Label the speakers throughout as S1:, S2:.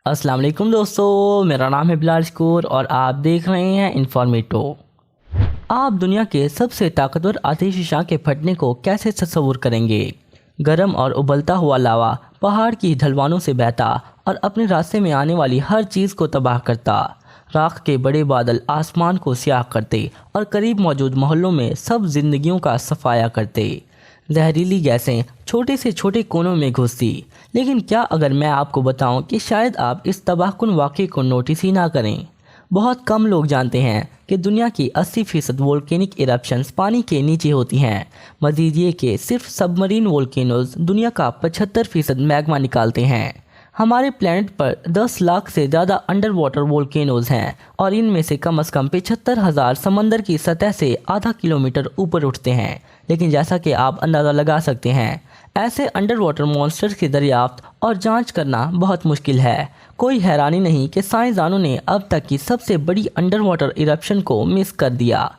S1: अस्सलाम वालेकुम दोस्तों, मेरा नाम है बिलाल शकूर और आप देख रहे हैं इन्फॉर्मेटो। आप दुनिया के सबसे ताकतवर आतिशबाजी के फटने को कैसे तस्वुर करेंगे? गर्म और उबलता हुआ लावा पहाड़ की ढलवानों से बहता और अपने रास्ते में आने वाली हर चीज़ को तबाह करता। राख के बड़े बादल आसमान को स्याह करते और करीब मौजूद मोहल्लों में सब जिंदगियों का सफाया करते। जहरीली गैसें छोटे से छोटे कोनों में घुसती। लेकिन क्या अगर मैं आपको बताऊं कि शायद आप इस तबाहकुन वाक़े को नोटिस ही ना करें। बहुत कम लोग जानते हैं कि दुनिया की 80% वोल्केनिक इरप्शंस पानी के नीचे होती हैं। मज़ीद ये कि सिर्फ सबमरीन वोल्केनोज दुनिया का 75% मैग्मा निकालते हैं। हमारे प्लैनेट पर 10 लाख से ज़्यादा अंडर वाटर वोल्केनोज हैं और इनमें से कम 75,000 समंदर की सतह से आधा किलोमीटर ऊपर उठते हैं। लेकिन जैसा कि आप अंदाज़ा लगा सकते हैं, ऐसे अंडर वाटर मॉन्स्टर्स की दरियाफ्त और जांच करना बहुत मुश्किल है। कोई हैरानी नहीं कि साइंसदानों ने अब तक की सबसे बड़ी अंडर वाटर इरप्शन को मिस कर दिया।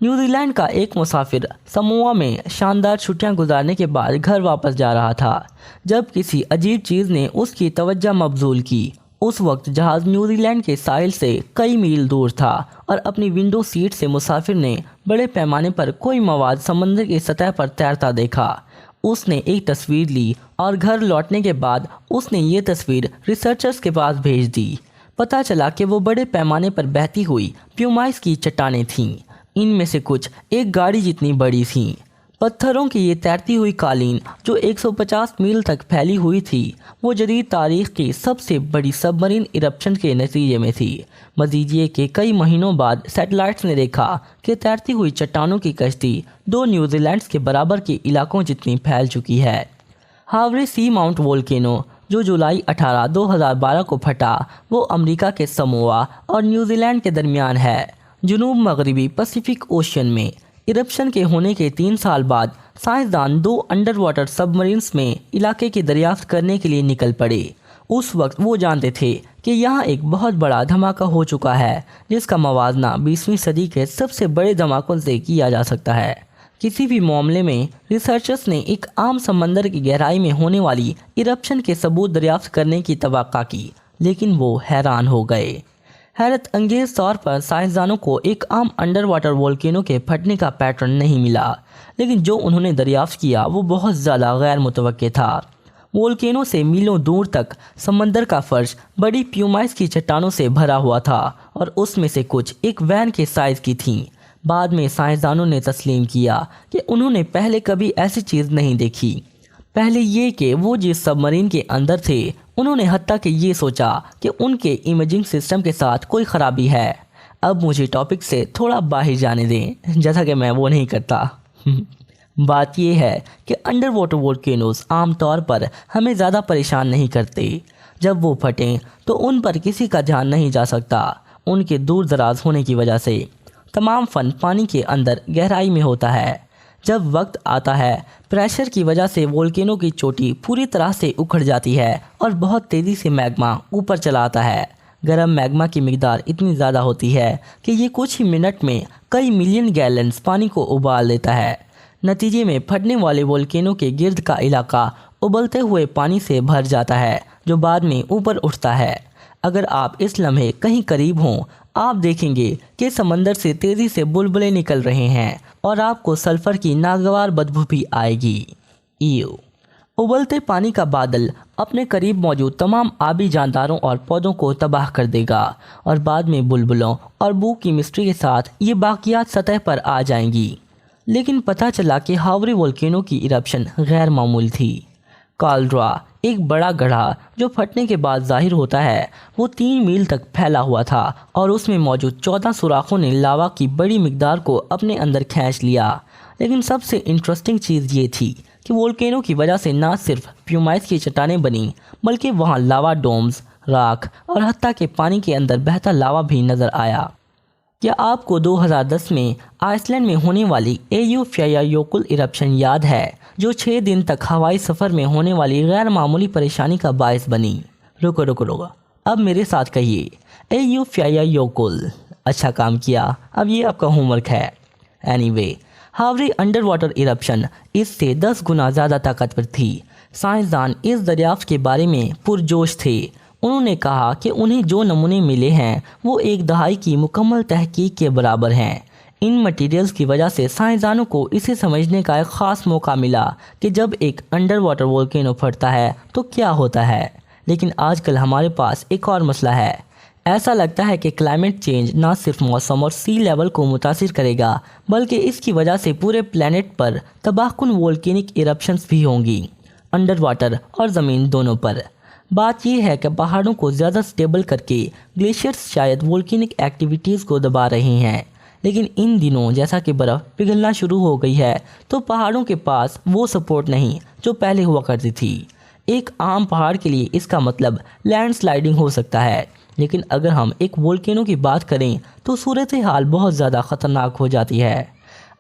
S1: न्यूजीलैंड का एक मुसाफिर समोआ में शानदार छुट्टियां गुजारने के बाद घर वापस जा रहा था जब किसी अजीब चीज़ ने उसकी तवज्जो मबजूल की। उस वक्त जहाज़ न्यूजीलैंड के साहिल से कई मील दूर था और अपनी विंडो सीट से मुसाफिर ने बड़े पैमाने पर कोई मवाद समंदर की सतह पर तैरता देखा। उसने एक तस्वीर ली और घर लौटने के बाद उसने ये तस्वीर रिसर्चर्स के पास भेज दी। पता चला कि वो बड़े पैमाने पर बहती हुई प्यूमाइस की चट्टानें थीं। इनमें से कुछ एक गाड़ी जितनी बड़ी थीं। पत्थरों की ये तैरती हुई कालीन जो 150 मील तक फैली हुई थी, वो जदीद तारीख की सबसे बड़ी सबमरीन इरप्शन के नतीजे में थी। मज़ीद ये कि कई महीनों बाद सैटेलाइट्स ने देखा कि तैरती हुई चट्टानों की कश्ती 2 न्यूजीलैंड के बराबर के इलाकों जितनी फैल चुकी है। हावरे सी माउंट वोल्केनो जो जुलाई 18, 2012 को फटा, वो अमेरिका के समोआ और न्यूजीलैंड के दरमियान है, जुनूब मगरबी पैसिफिक ओशन में। इरप्शन के होने के 3 साल बाद साइंसदान 2 अंडर वाटर सबमरीन्स में इलाके की दरियाफ्त करने के लिए निकल पड़े। उस वक्त वो जानते थे कि यहाँ एक बहुत बड़ा धमाका हो चुका है जिसका मवाजना 20वीं सदी के सबसे बड़े धमाकों से किया जा सकता है। किसी भी मामले में रिसर्चर्स ने एक आम समंदर की गहराई में होने वाली इरप्शन के सबूत दरियाफ्त करने की तवक्का की, लेकिन वो हैरान हो गए। हैरत अंगेज तौर पर साइंसदानों को एक आम अंडर वाटर वोल्केनो के फटने का पैटर्न नहीं मिला, लेकिन जो उन्होंने दरियाफ्त किया वो बहुत ज़्यादा गैर मुतवक्के था। वोल्केनो से मीलों दूर तक समंदर का फर्श बड़ी प्यूमाइस की चट्टानों से भरा हुआ था और उसमें से कुछ एक वैन के साइज़ की थीं। बाद में साइंसदानों ने तस्लीम किया कि उन्होंने पहले कभी ऐसी चीज़ नहीं देखी। पहले ये कि वो जिस सबमरीन के अंदर थे, उन्होंने हत्ता कि ये सोचा कि उनके इमेजिंग सिस्टम के साथ कोई ख़राबी है। अब मुझे टॉपिक से थोड़ा बाहर जाने दें, जैसा कि मैं वो नहीं करता। बात यह है कि अंडर वाटर वोल्केनोज आम तौर पर हमें ज़्यादा परेशान नहीं करते। जब वो फटें तो उन पर किसी का ध्यान नहीं जा सकता, उनके दूर दराज होने की वजह से। तमाम फ़न पानी के अंदर गहराई में होता है। जब वक्त आता है, प्रेशर की वजह से वोल्केनो की चोटी पूरी तरह से उखड़ जाती है और बहुत तेज़ी से मैग्मा ऊपर चला आता है। गर्म मैग्मा की मिकदार इतनी ज़्यादा होती है कि ये कुछ ही मिनट में कई मिलियन गैलन्स पानी को उबाल देता है। नतीजे में फटने वाले वोल्केनो के गिर्द का इलाका उबलते हुए पानी से भर जाता है जो बाद में ऊपर उठता है। अगर आप इस लम्हे कहीं करीब हों, आप देखेंगे कि समंदर से तेज़ी से बुलबुलें निकल रहे हैं और आपको सल्फ़र की नागवार बदबू भी आएगी। उबलते पानी का बादल अपने करीब मौजूद तमाम आबी जानदारों और पौधों को तबाह कर देगा और बाद में बुलबुलों और बू की मिस्ट्री के साथ ये बाकियात सतह पर आ जाएंगी। लेकिन पता चला कि हावरे वोल्केनो की इरप्शन गैर मामूली थी। कालड्रा, एक बड़ा गड्ढा जो फटने के बाद जाहिर होता है, वो 3 मील तक फैला हुआ था और उसमें मौजूद 14 सुराखों ने लावा की बड़ी मिकदार को अपने अंदर खींच लिया। लेकिन सबसे इंटरेस्टिंग चीज़ ये थी कि वोल्केनो की वजह से ना सिर्फ प्यूमाइस की चट्टानें बनी, बल्कि वहाँ लावा डोम्स, राख और हत्ता के पानी के अंदर बहता लावा भी नज़र आया। क्या आपको 2010 में आइसलैंड में होने वाली एयुफ्यायायोकुल इरप्शन याद है, जो 6 दिन तक हवाई सफ़र में होने वाली गैर मामूली परेशानी का बायस बनी? रुको, अब मेरे साथ कहिए, एयुफ्यायायोकुल। अच्छा काम किया, अब ये आपका होमवर्क है। Anyway, Haware under water eruption इससे 10 गुना ज़्यादा ताकतवर थी। साइंसदान इस दरियाफ्त के बारे में पुरजोश थे। انہوں نے کہا کہ انہیں جو نمونے ملے ہیں وہ ایک دہائی کی مکمل تحقیق کے برابر ہیں۔ ان مٹیریلز کی وجہ سے سائنسدانوں کو اسے سمجھنے کا ایک خاص موقع ملا کہ جب ایک انڈر واٹر وولکینو پھٹتا ہے تو کیا ہوتا ہے۔ لیکن آج کل ہمارے پاس ایک اور مسئلہ ہے۔ ایسا لگتا ہے کہ کلائمیٹ چینج نہ صرف موسم اور سی لیول کو متاثر کرے گا بلکہ اس کی وجہ سے پورے پلینٹ پر تباہ کن وولکینک ایرپشنز بھی ہوں گی، انڈر واٹر اور زمین دونوں پر۔ بات یہ ہے کہ پہاڑوں کو زیادہ سٹیبل کر کے گلیشیئرز شاید وولکینک ایکٹیویٹیز کو دبا رہی ہیں، لیکن ان دنوں جیسا کہ برف پگھلنا شروع ہو گئی ہے تو پہاڑوں کے پاس وہ سپورٹ نہیں جو پہلے ہوا کرتی تھی۔ ایک عام پہاڑ کے لیے اس کا مطلب لینڈ سلائڈنگ ہو سکتا ہے، لیکن اگر ہم ایک وولکینو کی بات کریں تو صورتحال بہت زیادہ خطرناک ہو جاتی ہے۔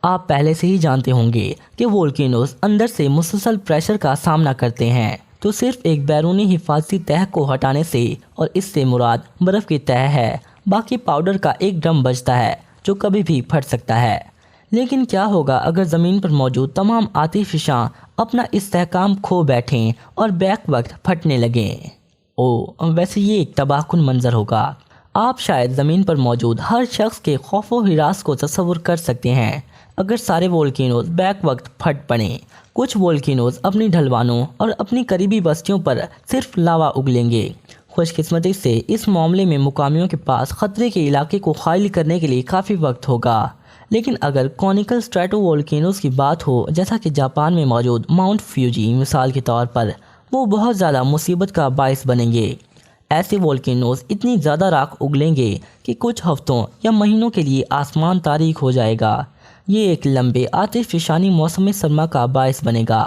S1: آپ پہلے سے ہی جانتے ہوں گے کہ وولکینوز اندر سے مسلسل پریشر کا سامنا کرتے ہیں، تو صرف ایک بیرونی حفاظتی تہہ کو ہٹانے سے، اور اس سے مراد برف کی تہہ ہے، باقی پاؤڈر کا ایک ڈرم بچتا ہے جو کبھی بھی پھٹ سکتا ہے۔ لیکن کیا ہوگا اگر زمین پر موجود تمام آتش فشاں اپنا استحکام کھو بیٹھیں اور بیک وقت پھٹنے لگیں؟ ویسے یہ ایک تباہ کن منظر ہوگا۔ آپ شاید زمین پر موجود ہر شخص کے خوف و ہراس کو تصور کر سکتے ہیں اگر سارے وولکینوز بیک وقت پھٹ پڑیں۔ کچھ وولکینوز اپنی ڈھلوانوں اور اپنی قریبی بستیوں پر صرف لاوا اگلیں گے۔ خوش قسمتی سے اس معاملے میں مقامیوں کے پاس خطرے کے علاقے کو خالی کرنے کے لیے کافی وقت ہوگا، لیکن اگر کونیکل سٹریٹو وولکینوز کی بات ہو، جیسا کہ جاپان میں موجود ماؤنٹ فیوجی مثال کے طور پر، وہ بہت زیادہ مصیبت کا باعث بنیں گے۔ ایسے وولکینوز اتنی زیادہ راکھ اگلیں گے کہ کچھ ہفتوں یا مہینوں کے لیے آسمان تاریک ہو جائے گا۔ یہ ایک لمبے آتش فشانی موسم سرما کا باعث بنے گا۔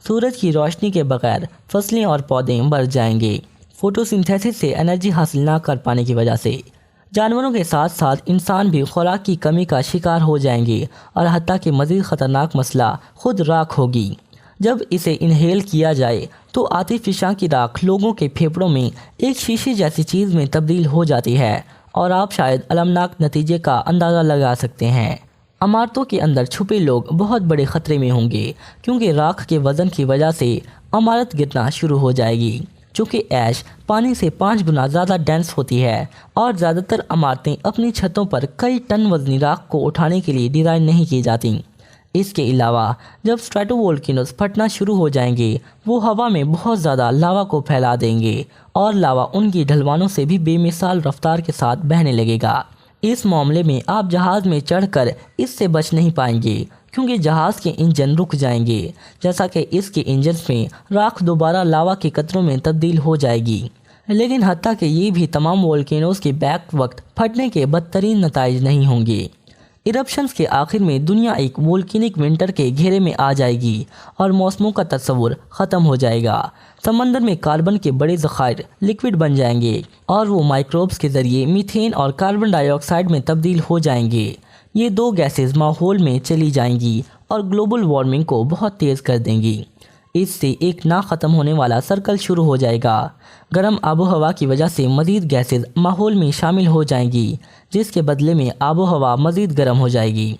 S1: سورج کی روشنی کے بغیر فصلیں اور پودے مر جائیں گے، فوٹوسنتھیسس سے انرجی حاصل نہ کر پانے کی وجہ سے۔ جانوروں کے ساتھ ساتھ انسان بھی خوراک کی کمی کا شکار ہو جائیں گے، اور حتیٰ کہ مزید خطرناک مسئلہ خود راکھ ہوگی۔ جب اسے انہیل کیا جائے تو آتش فشاں کی راکھ لوگوں کے پھیپھڑوں میں ایک شیشے جیسی چیز میں تبدیل ہو جاتی ہے، اور آپ شاید المناک نتیجے کا اندازہ لگا سکتے ہیں۔ عمارتوں کے اندر چھپے لوگ بہت بڑے خطرے میں ہوں گے، کیونکہ راکھ کے وزن کی وجہ سے عمارت گرنا شروع ہو جائے گی۔ چونکہ ایش پانی سے 5 گنا زیادہ ڈینس ہوتی ہے، اور زیادہ تر عمارتیں اپنی چھتوں پر کئی ٹن وزنی راکھ کو اٹھانے کے لیے ڈیزائن نہیں کی جاتی۔ اس کے علاوہ جب سٹریٹو وولکینوز پھٹنا شروع ہو جائیں گے، وہ ہوا میں بہت زیادہ لاوا کو پھیلا دیں گے، اور لاوا ان کی ڈھلوانوں سے بھی بے مثال رفتار کے ساتھ بہنے لگے گا۔ اس معاملے میں آپ جہاز میں چڑھ کر اس سے بچ نہیں پائیں گے، کیونکہ جہاز کے انجن رک جائیں گے، جیسا کہ اس کے انجن میں راکھ دوبارہ لاوا کے قطروں میں تبدیل ہو جائے گی۔ لیکن حتیٰ کہ یہ بھی تمام وولکینوز کے بیک وقت پھٹنے کے بدترین نتائج نہیں ہوں گے۔ ایرپشنز کے آخر میں دنیا ایک وولکینک ونٹر کے گھیرے میں آ جائے گی، اور موسموں کا تصور ختم ہو جائے گا۔ سمندر میں کاربن کے بڑے ذخائر لیکوڈ بن جائیں گے، اور وہ مائکروبز کے ذریعے میتھین اور کاربن ڈائی آکسائڈ میں تبدیل ہو جائیں گے۔ یہ 2 گیسز ماحول میں چلی جائیں گی اور گلوبل وارمنگ کو بہت تیز کر دیں گی۔ اس سے ایک نہ ختم ہونے والا سرکل شروع ہو جائے گا۔ گرم آب و ہوا کی وجہ سے مزید گیسز ماحول میں شامل ہو جائیں گی، جس کے بدلے میں آب و ہوا مزید گرم ہو جائے گی۔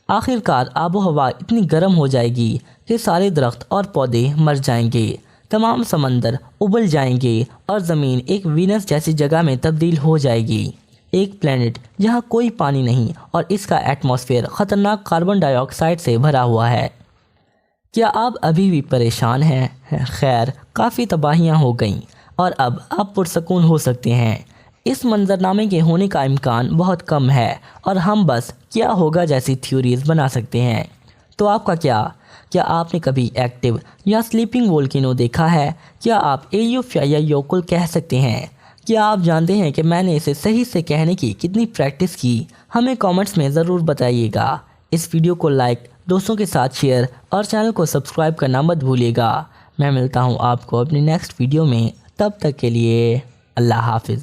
S1: آخر کار آب و ہوا اتنی گرم ہو جائے گی کہ سارے درخت اور پودے مر جائیں گے، تمام سمندر ابل جائیں گے، اور زمین ایک وینس جیسی جگہ میں تبدیل ہو جائے گی۔ ایک پلینٹ جہاں کوئی پانی نہیں اور اس کا ایٹماسفیئر خطرناک کاربن ڈائی آکسائڈ سے بھرا ہوا ہے۔ کیا آپ ابھی بھی پریشان ہیں؟ خیر، کافی تباہیاں ہو گئیں، اور اب آپ پرسکون ہو سکتے ہیں۔ اس منظرنامے کے ہونے کا امکان بہت کم ہے، اور ہم بس کیا ہوگا جیسی تھیوریز بنا سکتے ہیں۔ تو آپ کا کیا آپ نے کبھی ایکٹیو یا سلیپنگ وولکینو دیکھا ہے؟ کیا آپ ایوف یا یوکل کہہ سکتے ہیں؟ کیا آپ جانتے ہیں کہ میں نے اسے صحیح سے کہنے کی کتنی پریکٹس کی؟ ہمیں کامنٹس میں ضرور بتائیے گا۔ اس ویڈیو کو لائک، دوستوں کے ساتھ شیئر، اور چینل کو سبسکرائب کرنا مت بھولیے گا۔ میں ملتا ہوں آپ کو اپنی نیکسٹ ویڈیو میں، تب تک کے لیے اللہ حافظ۔